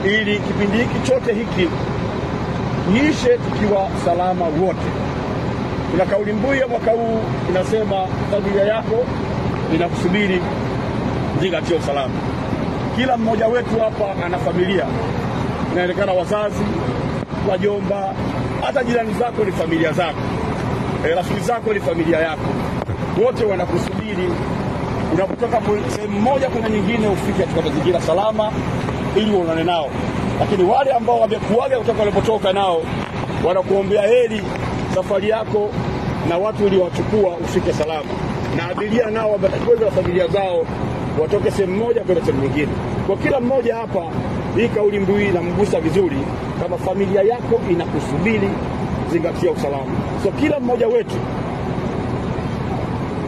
ili kipindi hiki chote hiki kiishe tukiwa salama wote. Kuna kauli mbiu ya mwaka huu inasema familia yako inakusubiri, zingatia usalama. Kila mmoja wetu hapa ana familia. Inaonekana wazazi, wajomba, hata jirani zako ni familia zako. Rafiki zako ni familia yako. Wote wanakusubiri unapotoka sehemu moja kuna nyingine ufike katika mazingira salama ili uonane nao. Lakini wale ambao wamekuaga kutoka walipotoka nao wanakuombea heri safari yako na watu uliowachukua ufike salama. Na abiria nao wametakiwa na familia zao watoke sehemu moja kwenda sehemu nyingine. Kwa kila mmoja hapa hii kauli mbiu inamgusa vizuri, kama familia yako inakusubiri, zingatia usalama. So kila mmoja wetu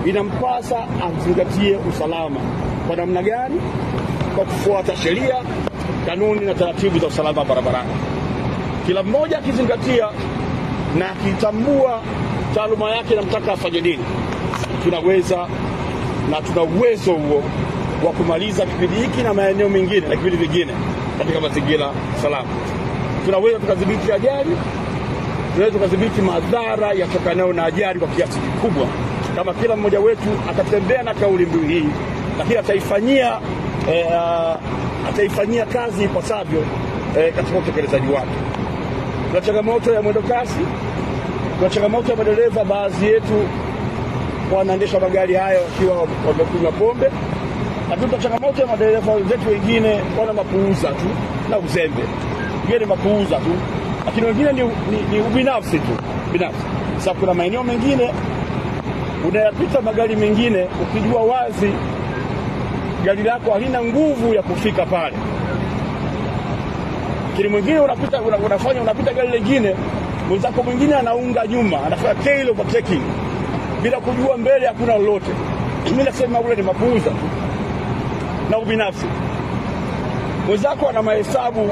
inampasa azingatie usalama. Kwa namna gani? Kwa kufuata sheria, kanuni na taratibu za usalama barabarani. Kila mmoja akizingatia na akitambua taaluma yake na mtaka afanye nini, tunaweza na tuna uwezo huo wa kumaliza kipindi hiki na maeneo mengine na kipindi vingine katika mazingira salama. Tunaweza tukadhibiti ajali, tunaweza tukadhibiti madhara yatokanayo na ajali kwa kiasi kikubwa kama kila mmoja wetu atatembea na kauli mbiu hii, lakini ataifanyia kazi ipasavyo katika utekelezaji wake. Kuna changamoto ya mwendo kasi, kuna changamoto ya madereva, baadhi yetu wanaendesha magari hayo wakiwa wamekunywa pombe. Lakini kuna changamoto ya madereva wenzetu wengine wana mapuuza tu na uzembe. Wengine mapuuza tu, lakini wengine ni ubinafsi tu, binafsi. Sasa kuna maeneo mengine unayapita magari mengine ukijua wazi gari lako halina nguvu ya kufika pale. Kile mwingine unapita gari lingine, mwenzako mwingine anaunga nyuma, anafanya tail overtaking bila kujua mbele hakuna lolote. Mimi nasema ule ni mapuuza tu na ubinafsi. Mwenzako ana mahesabu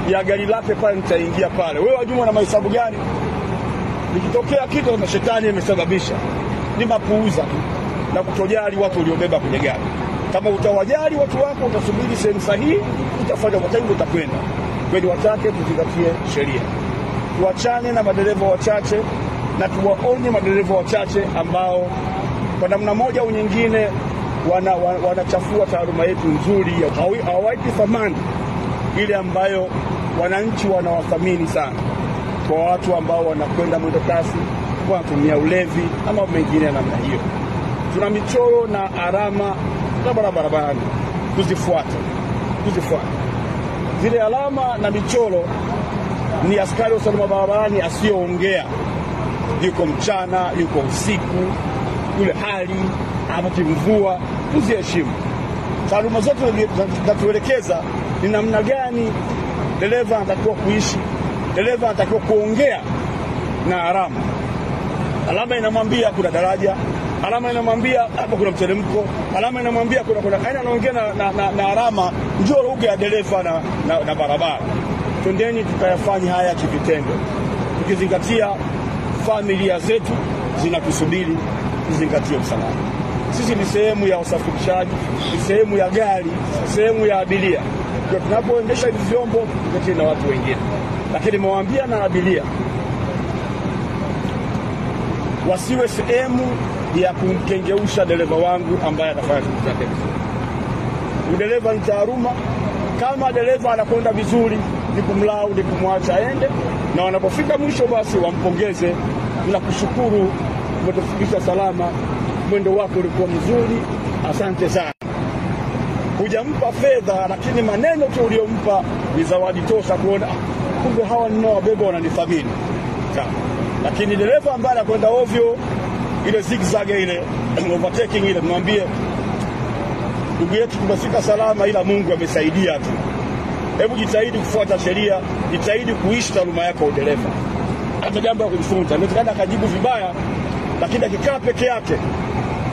ya gari lake pale, nitaingia pale. Wewe wajua na mahesabu gani? Nikitokea kitu na shetani imesababisha, ni mapuuza tu na kutojali watu uliobeba kwenye gari. Kama utawajali watu wako, utasubiri sehemu sahihi, utafanya kwa time, utakwenda. Kweli watake tuzingatie sheria. Tuachane na madereva wachache na tuwaonye madereva wachache ambao kwa namna moja au nyingine wanachafua taaluma yetu nzuri, hawaipi thamani ile ambayo wananchi wanawathamini sana. Kwa watu ambao wanakwenda mwendo kasi, wanatumia ulevi ama mengine ya namna hiyo. Tuna michoro na alama za barabarani, tuzifuate. Zile alama na michoro ni askari wa usalama barabarani asiyoongea. Yuko mchana, yuko usiku, yule hali ama kimvua, tuziheshimu. Taaluma zote zinatuelekeza ni namna gani dereva anatakiwa kuishi, dereva anatakiwa kuongea na alama. Alama inamwambia kuna daraja, alama inamwambia hapa kuna mteremko, alama inamwambia kuna aina, anaongea na alama, ndio lugha ya dereva na barabara. Twendeni tukayafanya haya kivitendo, tukizingatia familia zetu zinatusubiri, tuzingatie usalama. Sisi ni sehemu ya usafirishaji, ni sehemu ya gari, sehemu ya abiria. Kwa tunapoendesha hivi vyombo tukitie na watu wengine. Lakini nimewaambia na abiria wasiwe sehemu ya kumkengeusha dereva wangu ambaye anafanya shughuli zake vizuri. Udereva ni taaluma. Kama dereva anakwenda vizuri, ni kumlau, ni kumwacha aende, na wanapofika mwisho basi wampongeze na kushukuru, umetufikisha salama, mwendo wako ulikuwa mzuri, asante sana. Hujampa fedha, lakini maneno tu uliyompa ni zawadi tosha kuona kumbe hawa ninaowabeba wananithamini. Lakini dereva ambaye anakwenda ovyo, ile zigzag ile overtaking ile, mwambie ndugu yetu tumefika salama, ila Mungu amesaidia tu. Hebu jitahidi kufuata sheria, jitahidi kuishi taaluma yako ya udereva. Hata jambo la kujifunza, inawezekana akajibu vibaya, lakini akikaa peke yake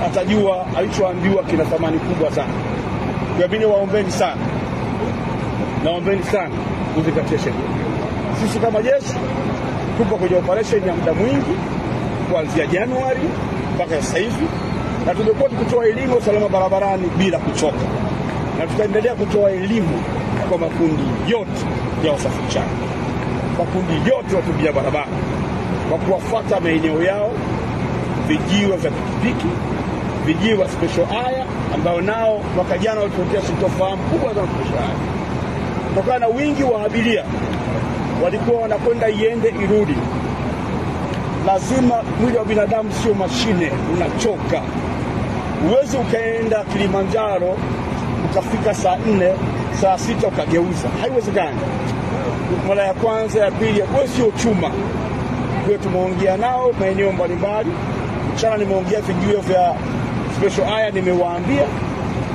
atajua alichoambiwa kina thamani kubwa sana. Kwa hivyo waombeni sana, naombeni sana kuzingatia sheria. Sisi kama jeshi tupo kwenye operation ya muda mwingi kuanzia Januari mpaka sasa hivi, na tumekuwa tukitoa elimu usalama barabarani bila kuchoka. na tutaendelea kutoa elimu kwa makundi yote ya wasafirishaji, makundi yote watumia barabara, kwa kuwafuata maeneo yao, vijiwe vya pikipiki, vijiwe special haya ambao nao mwaka jana walituletea sintofahamu kubwa za special haya. Kutokana na wingi wa abiria walikuwa wanakwenda iende irudi. Lazima mwili wa binadamu sio mashine, unachoka. Uwezi ukaenda Kilimanjaro ukafika saa 4, saa 6 ukageuza. Haiwezekani. Mara ya kwanza, ya pili, wewe sio chuma. Kwa tumeongea nao maeneo mbalimbali. Mchana nimeongea vijiwe vya special haya, nimewaambia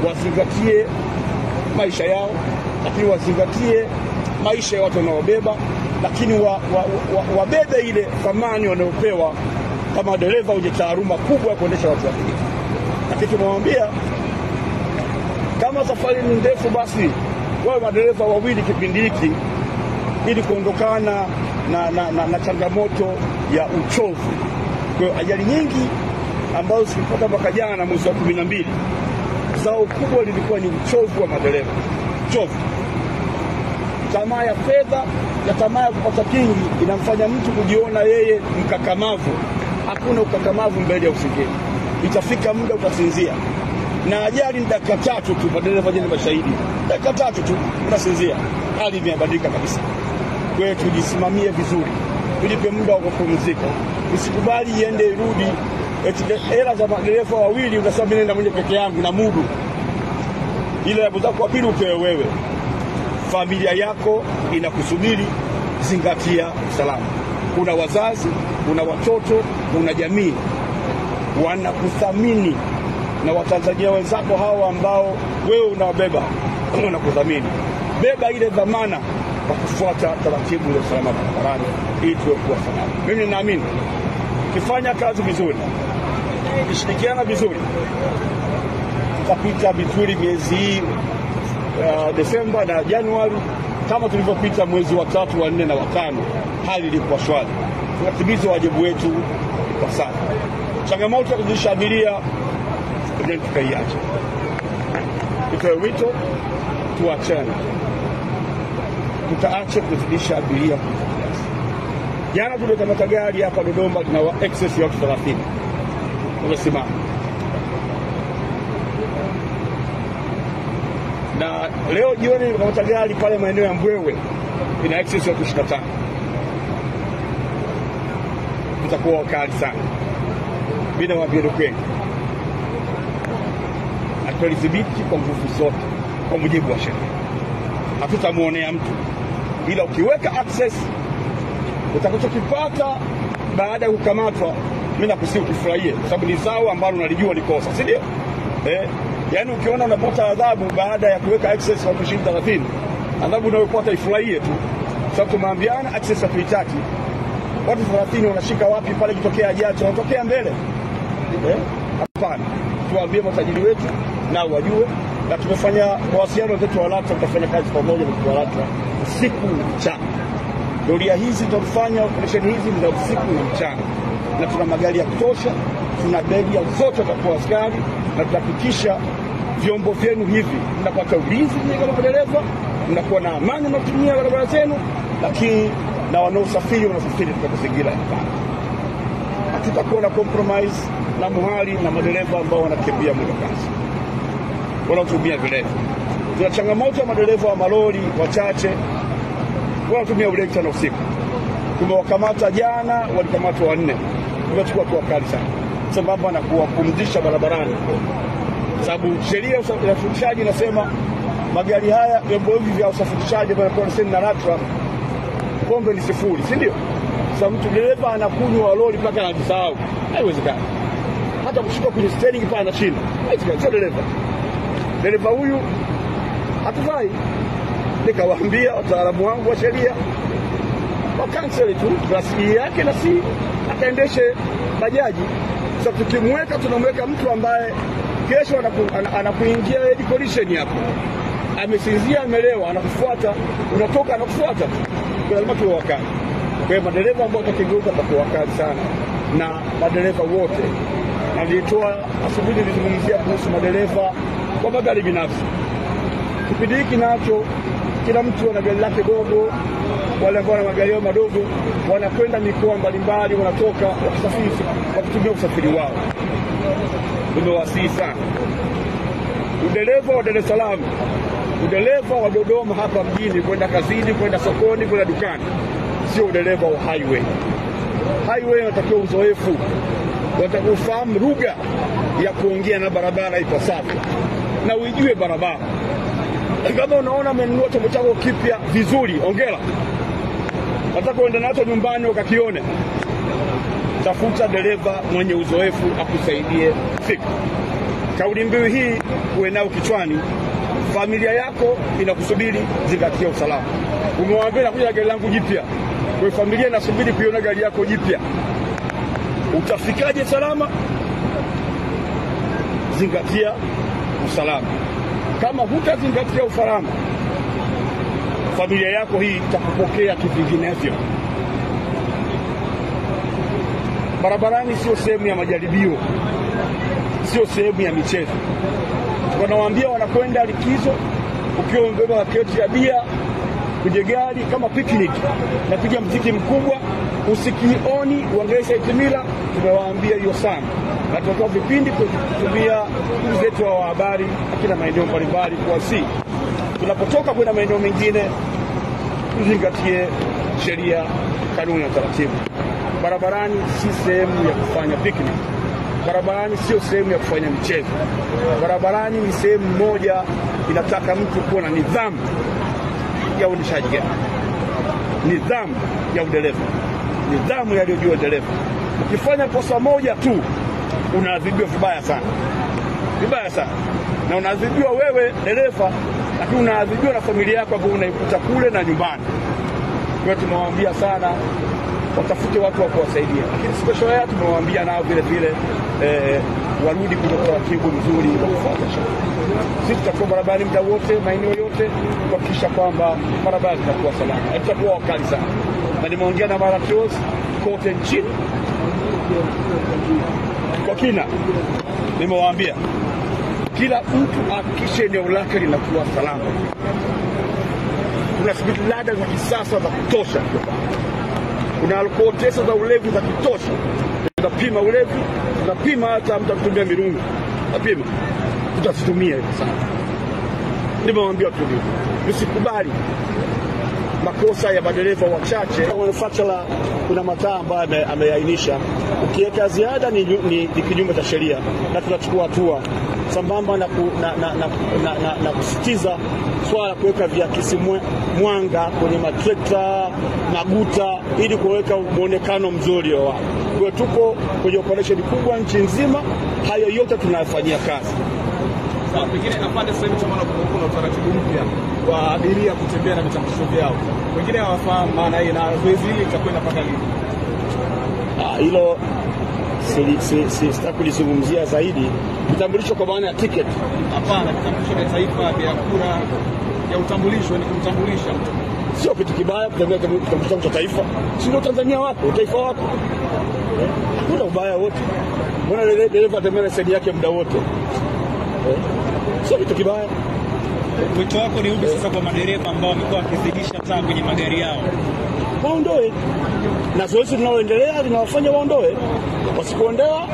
wazingatie maisha yao, lakini wazingatie maisha ya watu wanaobeba, lakini wabebe ile thamani wanaopewa kama dereva wenye taaluma kubwa ya kuendesha watu wa pikipiki. Lakini tumemwambia kama safari ni ndefu, basi wawe madereva wawili kipindi hiki, ili kuondokana na changamoto ya uchovu. Kwa ajali nyingi ambazo zilipata mwaka jana mwezi wa 12, zao kubwa lilikuwa ni uchovu wa madereva. Uchovu, tamaa ya fedha na tamaa ya kupata kingi inamfanya mtu kujiona yeye mkakamavu. Hakuna ukakamavu mbele ya usingizi. Itafika muda utasinzia, na ajali ni dakika 3 tu. Madereva jeni mashahidi, dakika 3 tu unasinzia. Hali imebadilika kabisa. Kwa hiyo tujisimamie vizuri, tulipe muda wa kupumzika. Usikubali iende irudi. Hela za madereva wawili unasema mimi nenda mwenye peke yangu na mudu. Ile ya zako pili upewe wewe. Familia yako inakusubiri, zingatia usalama. Kuna wazazi, kuna watoto, kuna jamii wanakuthamini, na Watanzania wenzako hawa ambao wewe unawabeba wanakuthamini. Beba ile dhamana kwa kufuata taratibu za usalama barabarani ili tuwe kwa salama. Mimi naamini kifanya kazi vizuri, kishirikiana vizuri, tutapita vizuri miezi hii Desemba na Januari kama tulivyopita mwezi wa 3, wa 4 na wa 5. Hali ilikuwa shwari. Tunatimiza wajibu wetu kwa sana. Changamoto ya kuzidisha abiria ndio tukaiacha. Itoe wito tuachane. Tutaache kuzidisha abiria. Jana tumekamata gari hapa Dodoma na excess ya watu 30. Tumesimama. Na leo jioni tumekamata gari pale maeneo ya Mbwewe ina excess ya watu 25. Tutakuwa wakali sana. Bila waambie kweli. Atulidhibiti kwa nguvu zote kwa mujibu wa sheria. Hatutamuonea mtu. Ila ukiweka access utakachokipata baada ya kukamatwa, mimi nakusihi ukifurahie, kwa sababu ni zao ambalo unalijua ni kosa, si ndio? Yaani ukiona unapata adhabu baada ya kuweka access kwa 20-30, adhabu unayopata ifurahie tu. Sababu tumeambiana access hatuitaki. Watu 30 wanashika wapi pale kitokea ajali? Wanatokea mbele. Hapana. Tuwaambie matajiri wetu na wajue, na tumefanya mawasiliano wetu wa LATRA, tutafanya kazi pamoja na LATRA usiku na mchana. Doria hizi tutafanya operation hizi za usiku na mchana. Na tuna magari ya kutosha, tuna bedia zote za askari, na tutahakikisha vyombo vyenu hivi mnapata ulinzi kama dereva, mnakuwa na amani na kutumia barabara zenu, lakini na wanaosafiri wanasafiri katika mazingira ya amani. Hatutakuwa na compromise na muhali na madereva ambao wanakimbia mwendo kasi, wanaotumia vilevi. Tuna changamoto ya madereva wa malori wachache wanatumia ulevi na usiku. Tumewakamata jana, walikamatwa 4. Tumechukua kwa kali sana, sababu na kuwapumzisha barabarani. Sababu sheria ya usafirishaji inasema magari haya, vyombo hivi vya usafirishaji vinakuwa leseni na LATRA, pombe ni 0, si ndio? Sasa mtu dereva anakunywa lori mpaka anajisahau. Haiwezekani. Hata kushika kwenye steering pale anashinda. Haiwezekani, sio dereva. Dereva huyu hatufai. Nikawaambia wataalamu wangu wa sheria wakanseli tu rasmi yake, na si akaendeshe bajaji. Sasa tukimweka, tunamweka mtu ambaye kesho anakuingia head collision hapo. Amesinzia, amelewa, anakufuata, unatoka anakufuata. Kwa lazima tuwe wakali. Kwa hiyo madereva ambao watakigeuka kwa wakali sana, na madereva wote. Na nilitoa asubuhi nilizungumzia kuhusu madereva wa magari binafsi. Kipindi hiki nacho kila mtu ana gari lake dogo, wale ambao wana magari yao madogo wanakwenda mikoa mbalimbali, wanatoka wakisafiri wakitumia usafiri wao. Tumewasihi sana udereva wa Dar es Salaam, udereva wa Dodoma hapa mjini kwenda kazini, kwenda sokoni, kwenda dukani, sio udereva wa highway. Highway inatakiwa uzoefu, unatakiwa ufahamu lugha ya kuongea na barabara ipasavyo na uijue barabara. Kama unaona umenunua chombo chako kipya vizuri, ongera. Nataka uende nacho nyumbani ukakione. Tafuta dereva mwenye uzoefu akusaidie fika. Kauli mbiu hii uwe nao kichwani. Familia yako inakusubiri, zingatia usalama. Umemwambia nakuja gari langu jipya, kwa familia inasubiri kuiona gari yako jipya. Utafikaje salama? Zingatia usalama. Kama hutazingatia usalama, familia yako hii itakupokea kivinginevyo. Barabarani sio sehemu ya majaribio, sio sehemu ya michezo. Wanawaambia wanakwenda likizo, ukiwa umebeba kreti ya bia kwenye gari kama picnic, napiga mziki mkubwa, usikioni uangaisha itimila. Tumewaambia hiyo sana, na tunatoa vipindi kutumia zetu wa habari kila maeneo mbalimbali kuwasi. Tunapotoka kwenda maeneo mengine, tuzingatie sheria, kanuni na taratibu. Barabarani si sehemu ya kufanya picnic. Barabarani sio sehemu ya kufanya mchezo. Barabarani ni sehemu moja inataka mtu kuwa na nidhamu ya uendeshaji gari, nidhamu ya udereva, nidhamu ya aliyojua dereva. Ukifanya kosa moja tu unaadhibiwa vibaya sana, vibaya sana, na unaadhibiwa wewe dereva, lakini unaadhibiwa na familia yako ambayo unaikuta kule na nyumbani. Kwa hiyo tumewaambia sana watafute watu wa kuwasaidia, lakini special air tumewaambia nao vile vile warudi kwenye utaratibu mzuri wa kufuata sheria. Sisi tutakuwa barabarani muda wote, maeneo yote, kuhakikisha kwamba barabara zitakuwa salama. Tutakuwa wakali sana, na nimeongea na maratos kote nchini kwa kina. Nimewaambia kila mtu hakikishe eneo lake linakuwa salama. Kuna spidlada za kisasa za kutosha, kuna alcohol test za ulevi za kutosha. Tunapima ulevi, tunapima hata mtu kutumia mirungu, tunapima, tutazitumia hivi sana. Nimewaambia tu usikubali makosa ya madereva wachache. Manufacturer kuna mataa ambayo ameainisha, ukiweka ziada ni kinyume cha sheria, na tunachukua hatua sambamba na kusitiza swala kuweka viakisi mwanga kwenye matrekta, maguta, ili kuweka muonekano mzuri wa watu. Kwa tuko kwenye operation kubwa nchi nzima, hayo yote tunayafanyia kazi. Sawa, pengine napande sasa hivi tunaona kuna utaratibu mpya wa abiria kutembea na vitambulisho vyao. Wengine hawafahamu maana hii, na zoezi hili litakwenda mpaka lini? Hilo sitaki kulizungumzia zaidi. Vitambulisho kwa maana ya ticket? Hapana, vitambulisho vya taifa vya kura ya utambulisho, ni kumtambulisha mtu. Sio kitu kibaya kutembea kitambulisho cha taifa. Si ndio Tanzania wako, utaifa wako. Hakuna ubaya wote. Mbona dereva atembea sedi yake muda wote? Sio kitu kibaya. Wito wako ni upi sasa kwa madereva ambao wamekuwa wakizidisha taa kwenye magari yao? Waondoe. Na zoezi linaloendelea linawafanya waondoe. Wasikuondoa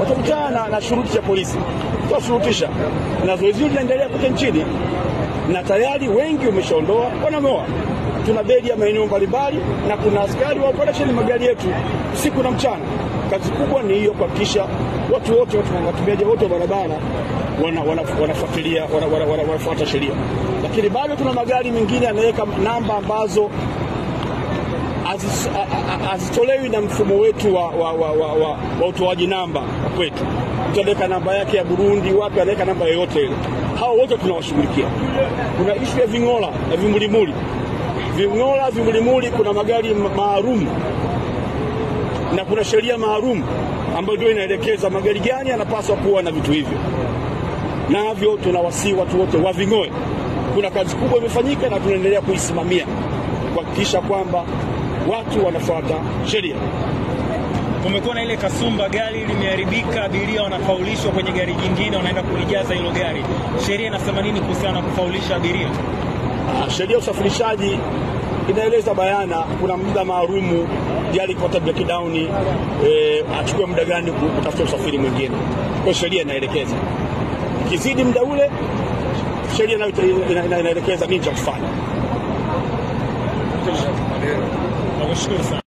watakutana na shuruti za polisi. Tutashurutisha. Na zoezi linaendelea kote nchini, na tayari wengi wameshaondoa, wanameoa. Tuna bedi ya maeneo mbalimbali, na kuna askari wa operation magari yetu siku na mchana. Kazi kubwa ni hiyo, kuhakikisha watu wote, watumiaji wote wa barabara wanafuatilia, wanafuata sheria. Lakini bado tuna magari mengine yanaweka namba ambazo hazitolewi na mfumo wetu wa utoaji namba kwetu. Utaweka namba yake ya Burundi, wapi anaweka namba yoyote ile. Hao wote tunawashughulikia. Kuna issue ya ving'ola na vimulimuli. Ving'ola, vimulimuli, kuna magari maalum na kuna sheria maalum ambayo ndio inaelekeza magari gani yanapaswa kuwa na vitu hivyo. Navyo tunawasii watu wote waving'oe. Kuna kazi kubwa imefanyika na tunaendelea kuisimamia kuhakikisha kwamba watu wanafuata sheria. Kumekuwa na ile kasumba, gari limeharibika, abiria wanafaulishwa kwenye gari jingine, wanaenda kulijaza hilo gari. Sheria inasema nini kuhusiana na kufaulisha abiria? Sheria ya usafirishaji inaeleza bayana, kuna muda maalumu gari ikipata breakdown, achukue muda gani kutafuta usafiri mwingine. Kwa sheria inaelekeza, ikizidi muda ule, sheria inaelekeza nini cha kufanya. Nakushukuru sana.